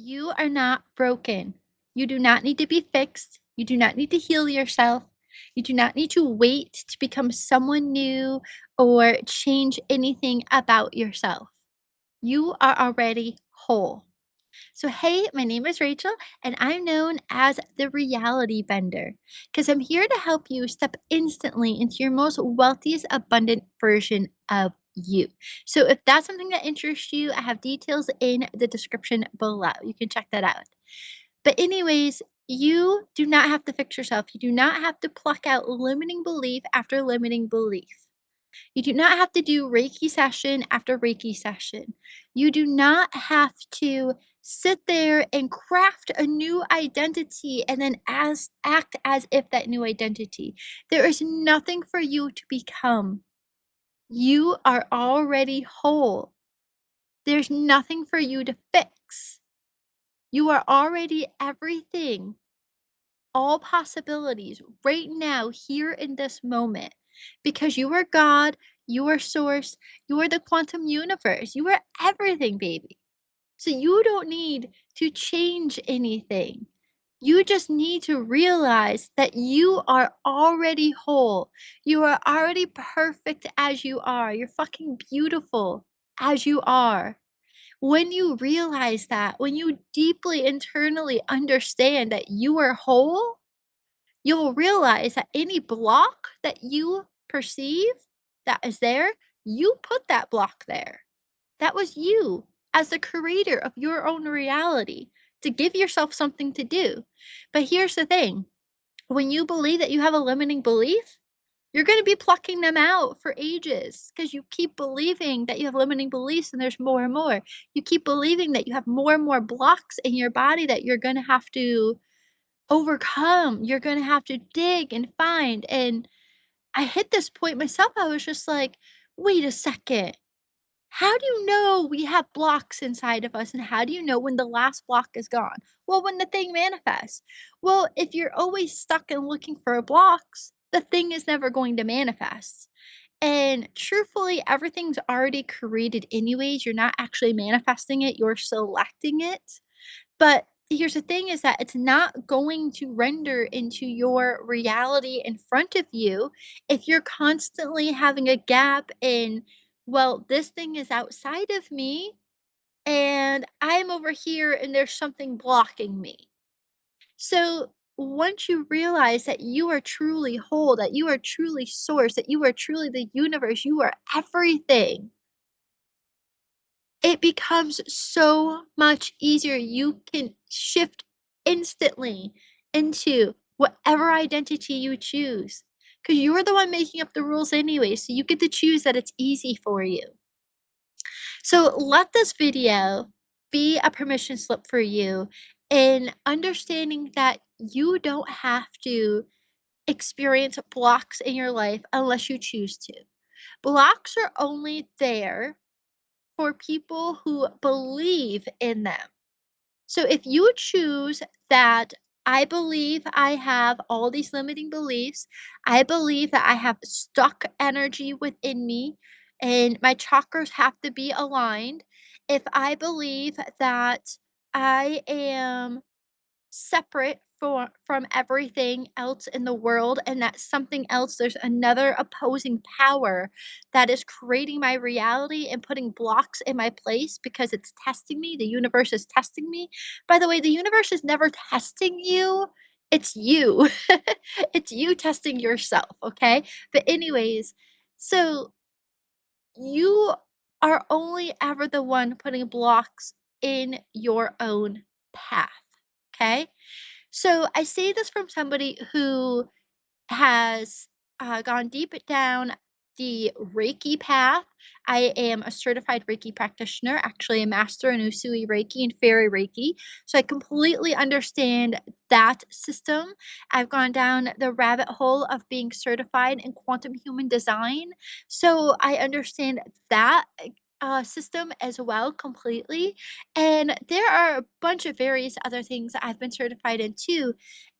You are not broken. You do not need to be fixed. You do not need to heal yourself. You do not need to wait to become someone new or change anything about yourself. You are already whole. So, hey, my name is Rachel, and I'm known as the reality bender because I'm here to help you step instantly into your most wealthiest, abundant version of you. So, if that's something that interests you, I have details in the description below. You can check that out. But, anyways, you do not have to fix yourself. You do not have to pluck out limiting belief after limiting belief. You do not have to do Reiki session after Reiki session. You do not have to sit there and craft a new identity and then act as if that new identity. There is nothing for you to become. You are already whole. There's nothing for you to fix. You are already everything, all possibilities right now, here in this moment, because you are God, you are source, you are the quantum universe, you are everything, baby. So you don't need to change anything. You just need to realize that you are already whole. You are already perfect as you are. You're fucking beautiful as you are. When you realize that, when you deeply internally understand that you are whole, you'll realize that any block that you perceive that is there, you put that block there. That was you as the creator of your own reality to give yourself something to do. But here's the thing, when you believe that you have a limiting belief, you're going to be plucking them out for ages because you keep believing that you have limiting beliefs and there's more and more. You keep believing that you have more and more blocks in your body that you're going to have to overcome. You're gonna have to dig and find, and I hit this point myself, I was just like, "Wait a second. How do you know we have blocks inside of us, and how do you know when the last block is gone?" Well, when the thing manifests. Well, if you're always stuck and looking for blocks, the thing is never going to manifest. And truthfully, everything's already created anyways, you're not actually manifesting it, you're selecting it. But here's the thing is that it's not going to render into your reality in front of you if you're constantly having a gap in, well, this thing is outside of me and I'm over here and there's something blocking me. So once you realize that you are truly whole, that you are truly source, that you are truly the universe, you are everything, it becomes so much easier. You can shift instantly into whatever identity you choose because you're the one making up the rules anyway. So you get to choose that it's easy for you. So let this video be a permission slip for you in understanding that you don't have to experience blocks in your life unless you choose to. Blocks are only there for people who believe in them. So if you choose that I believe I have all these limiting beliefs, I believe that I have stuck energy within me and my chakras have to be aligned. If I believe that I am separate from everything else in the world and that something else, there's another opposing power that is creating my reality and putting blocks in my place because it's testing me, the universe is testing me. By the way, the universe is never testing you, it's you. It's you testing yourself, okay? But anyways, so you are only ever the one putting blocks in your own path, okay? So I say this from somebody who has gone deep down the Reiki path. I am a certified Reiki practitioner, actually a master in Usui Reiki and Fairy Reiki. So I completely understand that system. I've gone down the rabbit hole of being certified in quantum human design. So I understand that system as well completely. And there are a bunch of various other things that I've been certified in too.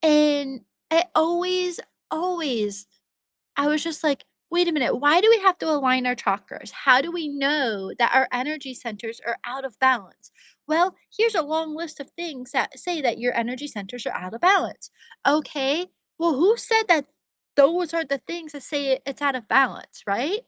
And it always I was just like, "Wait a minute, why do we have to align our chakras? How do we know that our energy centers are out of balance? Well, here's a long list of things that say that your energy centers are out of balance. Okay, well, who said that those are the things that say it's out of balance, right?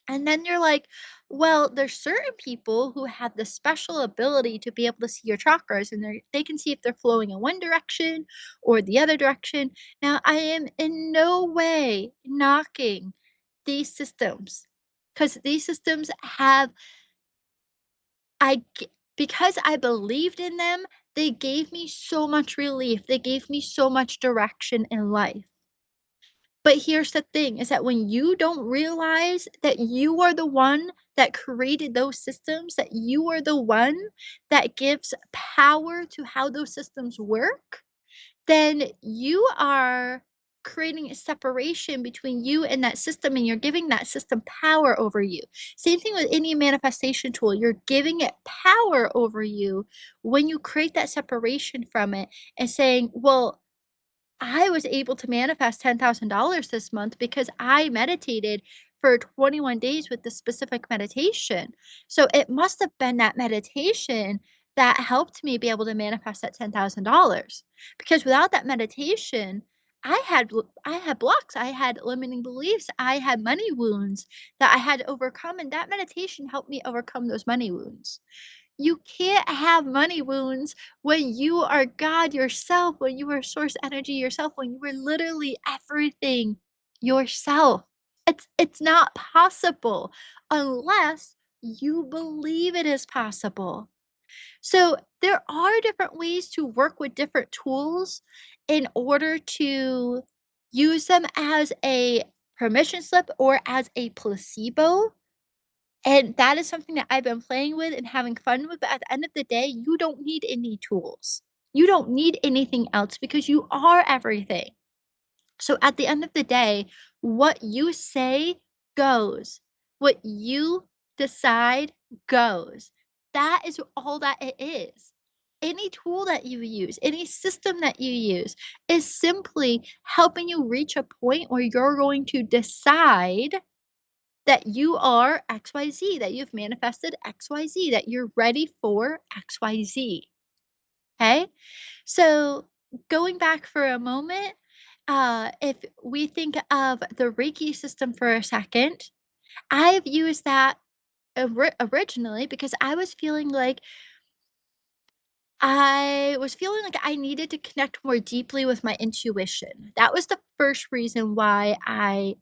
And then you're like, well, there's certain people who have the special ability to be able to see your chakras and they can see if they're flowing in one direction or the other direction. Now, I am in no way knocking these systems because these systems have, I, g- because I believed in them, they gave me so much relief. They gave me so much direction in life. But here's the thing is that when you don't realize that you are the one that created those systems, that you are the one that gives power to how those systems work, then you are creating a separation between you and that system and you're giving that system power over you. Same thing with any manifestation tool. You're giving it power over you when you create that separation from it and saying, well, I was able to manifest $10,000 this month because I meditated for 21 days with this specific meditation. So it must have been that meditation that helped me be able to manifest that $10,000. Because without that meditation, I had blocks, I had limiting beliefs, I had money wounds that I had to overcome, and that meditation helped me overcome those money wounds. You can't have money wounds when you are God yourself, when you are source energy yourself, when you are literally everything yourself. It's not possible unless you believe it is possible. So there are different ways to work with different tools in order to use them as a permission slip or as a placebo, and that is something that I've been playing with and having fun with, but at the end of the day, you don't need any tools. You don't need anything else because you are everything. So at the end of the day, what you say goes. What you decide goes. That is all that it is. Any tool that you use, any system that you use is simply helping you reach a point where you're going to decide that you are XYZ, that you've manifested XYZ, that you're ready for XYZ. Okay? So, going back for a moment, if we think of the Reiki system for a second, I've used that originally because I was feeling like I needed to connect more deeply with my intuition. That was the first reason why I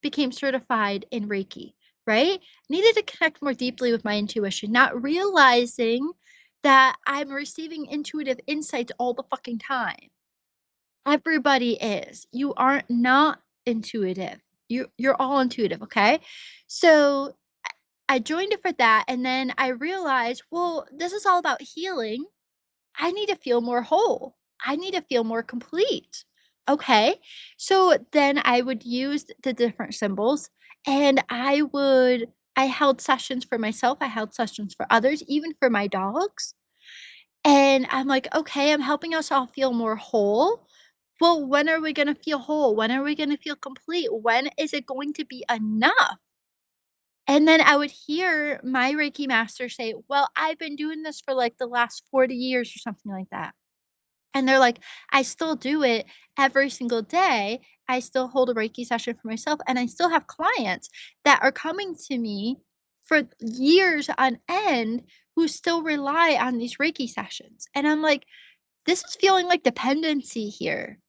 became certified in Reiki, right? Needed to connect more deeply with my intuition, not realizing that I'm receiving intuitive insights all the fucking time. Everybody is. You are not intuitive. You're all intuitive, okay? So I joined it for that and then I realized, well, this is all about healing. I need to feel more whole. I need to feel more complete. Okay. So then I would use the different symbols and I held sessions for myself, I held sessions for others, even for my dogs. And I'm like, okay, I'm helping us all feel more whole. Well, when are we going to feel whole? When are we going to feel complete? When is it going to be enough? And then I would hear my Reiki master say, well, I've been doing this for like the last 40 years or something like that. And they're like, "I still do it every single day. I still hold a Reiki session for myself, and I still have clients that are coming to me for years on end who still rely on these Reiki sessions." And I'm like, "This is feeling like dependency here.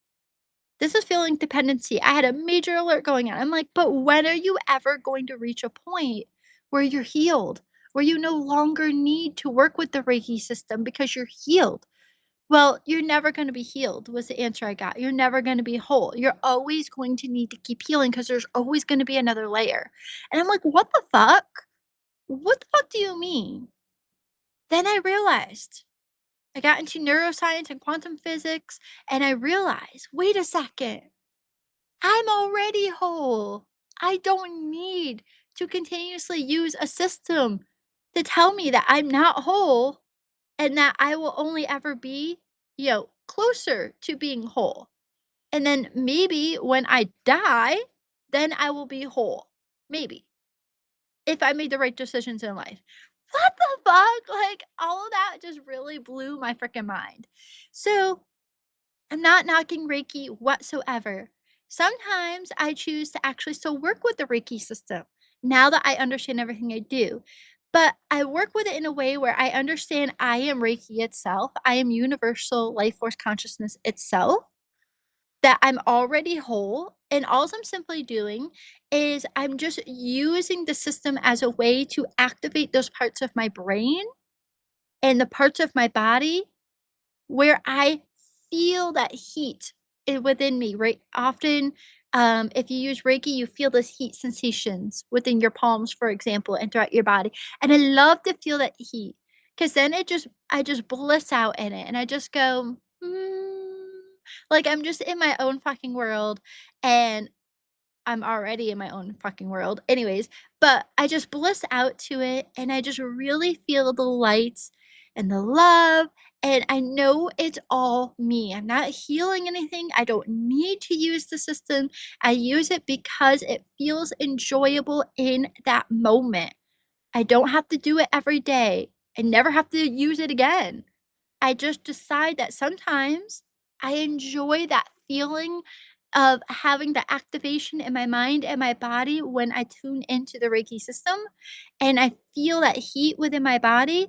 This is feeling dependency." I had a major alert going on. I'm like, "But when are you ever going to reach a point where you're healed, where you no longer need to work with the Reiki system because you're healed?" Well, you're never gonna be healed was the answer I got. You're never gonna be whole. You're always going to need to keep healing because there's always gonna be another layer. And I'm like, "What the fuck? What the fuck do you mean?" Then I realized, I got into neuroscience and quantum physics, and I realized, "Wait a second. I'm already whole. I don't need to continuously use a system to tell me that I'm not whole and that I will only ever be, closer to being whole. And then maybe when I die, then I will be whole. Maybe if I made the right decisions in life. what the fuck? Like, all of that just really blew my freaking mind. So, I'm not knocking Reiki whatsoever. Sometimes I choose to actually still work with the Reiki system now that I understand everything I do. But I work with it in a way where I understand I am Reiki itself. I am universal life force consciousness itself, that I'm already whole. And all I'm simply doing is I'm just using the system as a way to activate those parts of my brain and the parts of my body where I feel that heat within me, right? Often, if you use Reiki, you feel this heat sensations within your palms, for example, and throughout your body. And I love to feel that heat because then I just bliss out in it and I just go, like I'm just in my own fucking world. And I'm already in my own fucking world. Anyways, but I just bliss out to it and I just really feel the lights and the love. And I know it's all me. I'm not healing anything. I don't need to use the system. I use it because it feels enjoyable in that moment. I don't have to do it every day. I never have to use it again. I just decide that sometimes I enjoy that feeling of having the activation in my mind and my body when I tune into the Reiki system and I feel that heat within my body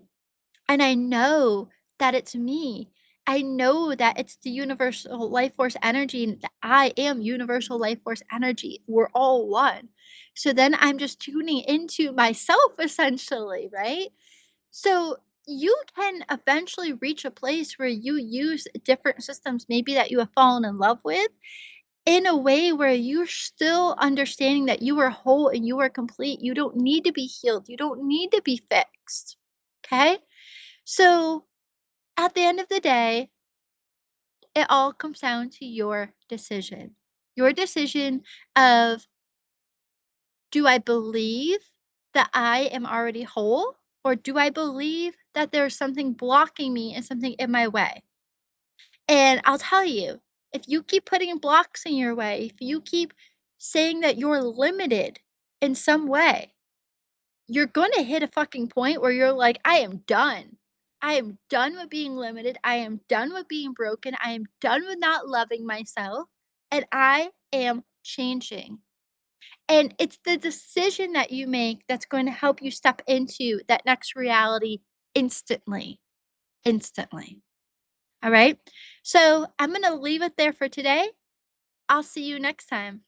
and I know that it's me. I know that it's the universal life force energy and that I am universal life force energy. We're all one. So then I'm just tuning into myself essentially, right? So you can eventually reach a place where you use different systems maybe that you have fallen in love with in a way where you're still understanding that you are whole and you are complete. You don't need to be healed. You don't need to be fixed. Okay? So at the end of the day, it all comes down to your decision. Your decision of, do I believe that I am already whole? Or do I believe that there's something blocking me and something in my way? And I'll tell you, if you keep putting blocks in your way, if you keep saying that you're limited in some way, you're gonna hit a fucking point where you're like, I am done. I am done with being limited. I am done with being broken. I am done with not loving myself. And I am changing. And it's the decision that you make that's going to help you step into that next reality instantly. Instantly. All right. So I'm going to leave it there for today. I'll see you next time.